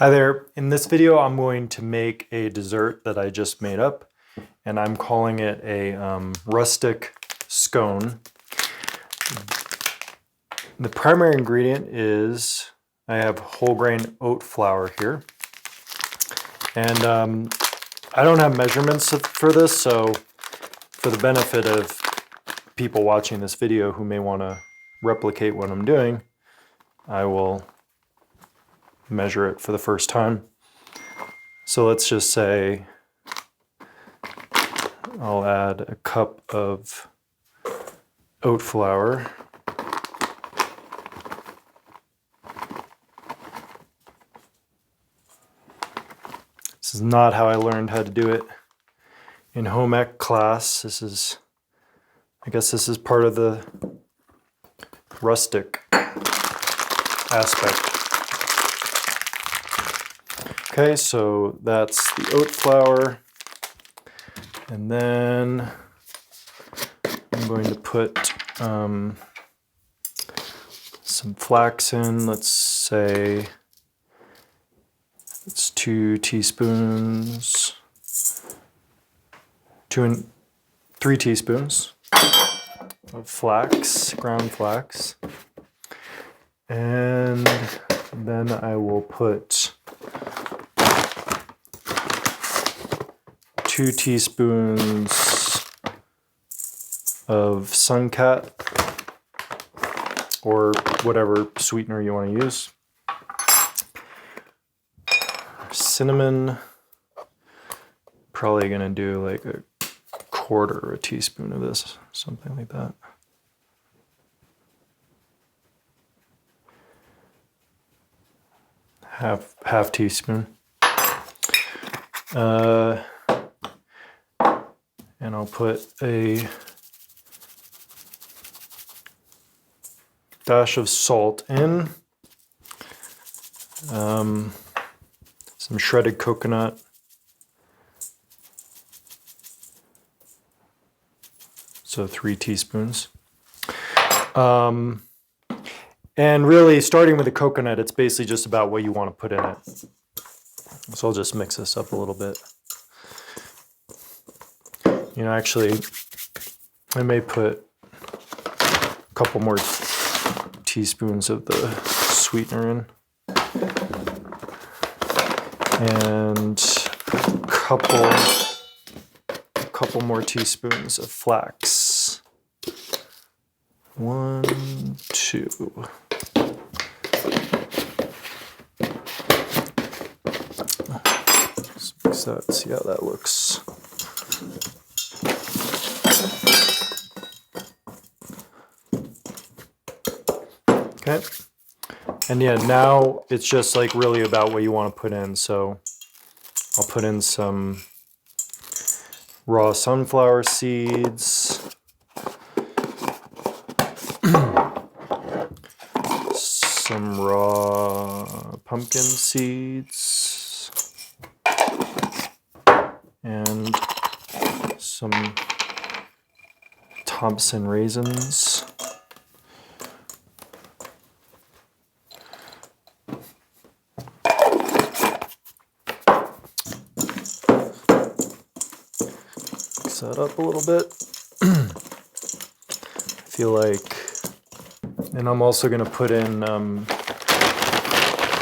Hi there. In this video, I'm going to make a dessert that I just made up, and I'm calling it a rustic scone. The primary ingredient is I have whole grain oat flour here, and I don't have measurements for this, so for the benefit of people watching this video who may want to replicate what I'm doing, I will measure it for the first time. So let's just say I'll add a cup of oat flour. This is not how I learned how to do it in home ec class. I guess this is part of the rustic aspect. Okay, so that's the oat flour, and then I'm going to put some flax in. Let's say it's 2 teaspoons, 3 teaspoons of flax, ground flax, and then I will put 2 teaspoons of Suncat, or whatever sweetener you want to use. Cinnamon, probably gonna do like a quarter teaspoon of this, something like that. Half teaspoon. And I'll put a dash of salt in, some shredded coconut, so 3 teaspoons. And really, starting with the coconut, it's basically just about what you want to put in it. So I'll just mix this up a little bit. You know, actually, I may put a couple more teaspoons of the sweetener in, and a couple more teaspoons of flax. 1, 2. Let's mix that, see how that looks. Okay, and yeah, now it's just like really about what you want to put in. So I'll put in some raw sunflower seeds, some raw pumpkin seeds, and some Thompson raisins. That up a little bit. I feel like, and I'm also going to put in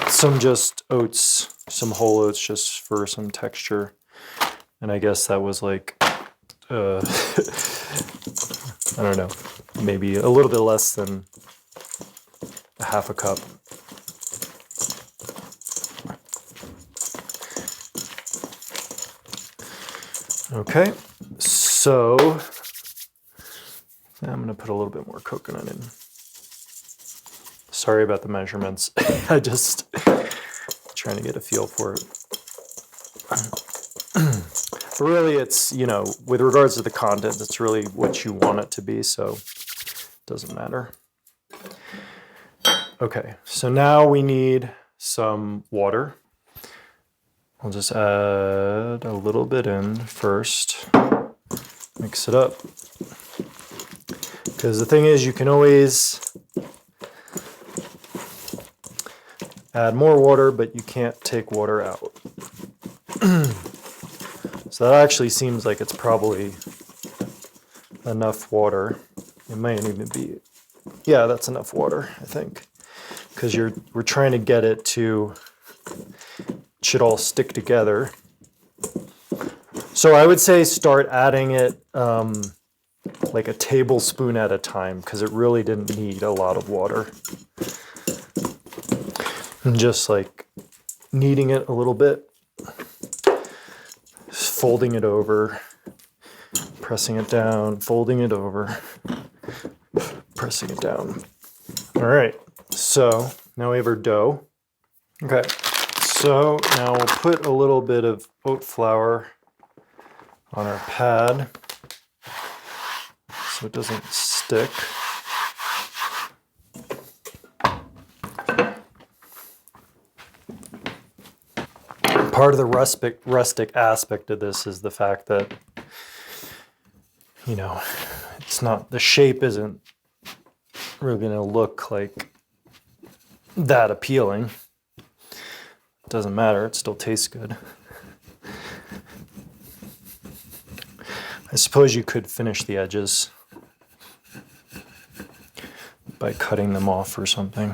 some just oats, some whole oats, just for some texture. And I guess that was like, I don't know, maybe a little bit less than a half a cup. Okay. So I'm going to put a little bit more coconut in. Sorry about the measurements. I just trying to get a feel for it. But really, it's, you know, with regards to the content, it's really what you want it to be, so it doesn't matter. Okay, so now we need some water. I'll just add a little bit in first. Mix it up, because the thing is, you can always add more water, but you can't take water out. So that actually seems like it's probably enough water. It might even be, yeah, that's enough water, I think. Because we're trying to get it to, it should all stick together. So I would say start adding it like a tablespoon at a time, because it really didn't need a lot of water. And just like kneading it a little bit, folding it over, pressing it down, folding it over, pressing it down. All right, so now we have our dough. Okay, so now we'll put a little bit of oat flour on our pad so it doesn't stick. Part of the rustic aspect of this is the fact that, you know, it's not, the shape isn't really going to look like that appealing. It doesn't matter, it still tastes good. I suppose you could finish the edges by cutting them off or something.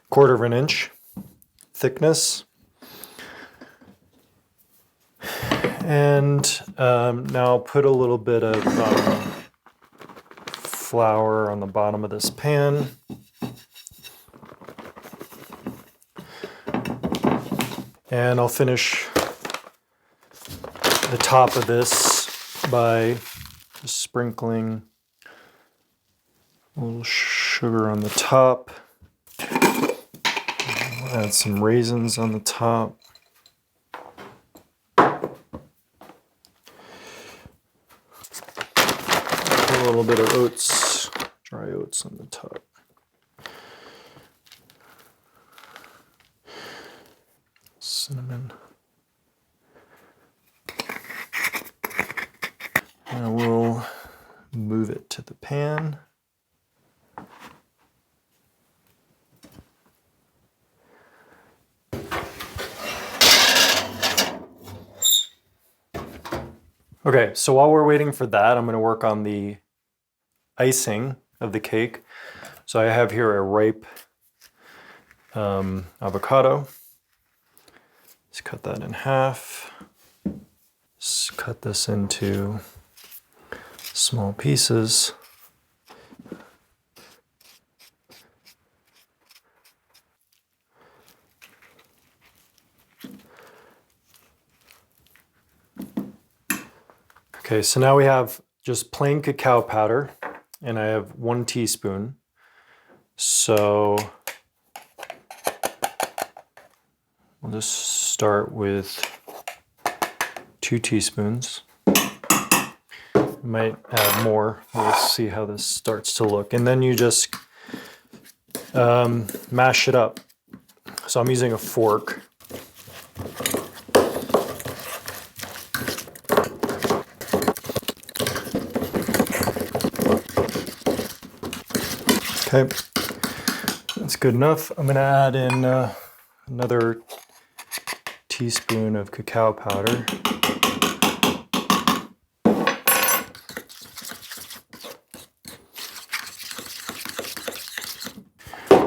Quarter of an inch thickness. And now I'll put a little bit of flour on the bottom of this pan. And I'll finish the top of this by just sprinkling a little sugar on the top. Add some raisins on the top. Put a little bit of oats, dry oats on the top. Cinnamon. And we'll move it to the pan. Okay, so while we're waiting for that, I'm going to work on the icing of the cake. So I have here a ripe avocado. Let's cut that in half. Let's cut this into small pieces. Okay, so now we have just plain cacao powder, and I have 1 teaspoon. So we'll just start with 2 teaspoons. Might add more. We'll see how this starts to look. And then you just mash it up. So I'm using a fork. Okay, that's good enough. I'm going to add in another teaspoon of cacao powder.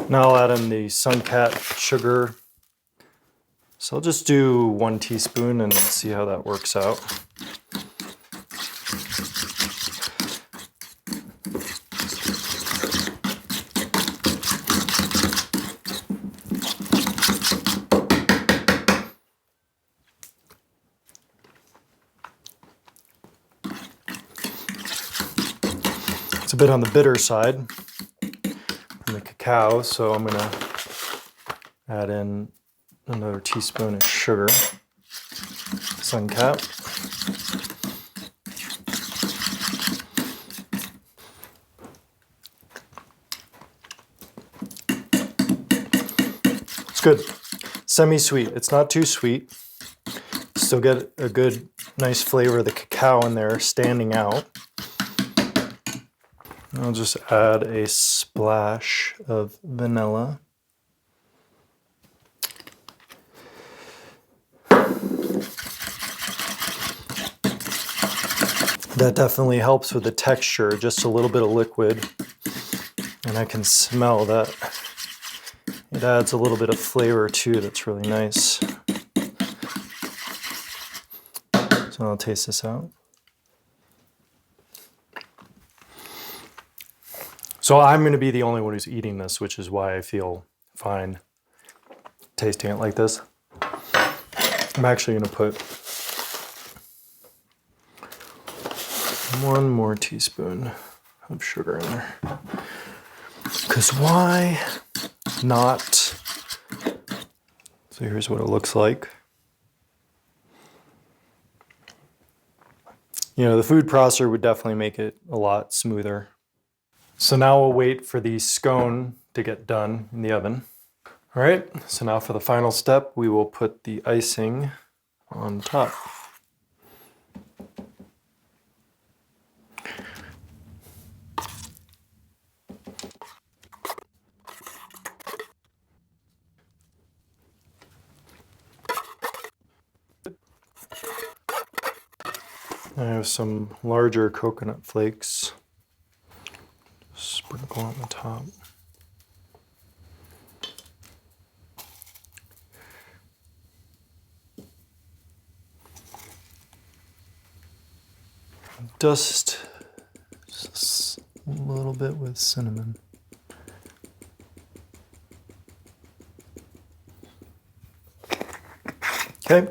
Now I'll add in the Suncat sugar. So I'll just do 1 teaspoon and see how that works out. It's a bit on the bitter side from the cacao, so I'm going to add in another teaspoon of sugar, Suncat. It's good. Semi-sweet. It's not too sweet. Still get a good, nice flavor of the cacao in there standing out. I'll just add a splash of vanilla. That definitely helps with the texture, just a little bit of liquid. And I can smell that it adds a little bit of flavor too, that's really nice. So I'll taste this out. So I'm going to be the only one who's eating this, which is why I feel fine tasting it like this. I'm actually going to put 1 more teaspoon of sugar in there. Because why not? So here's what it looks like. You know, the food processor would definitely make it a lot smoother. So now we'll wait for the scone to get done in the oven. All right, so now for the final step, we will put the icing on top. I have some larger coconut flakes. Sprinkle on the top. Dust just a little bit with cinnamon. Okay,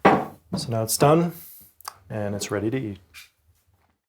so now it's done and it's ready to eat.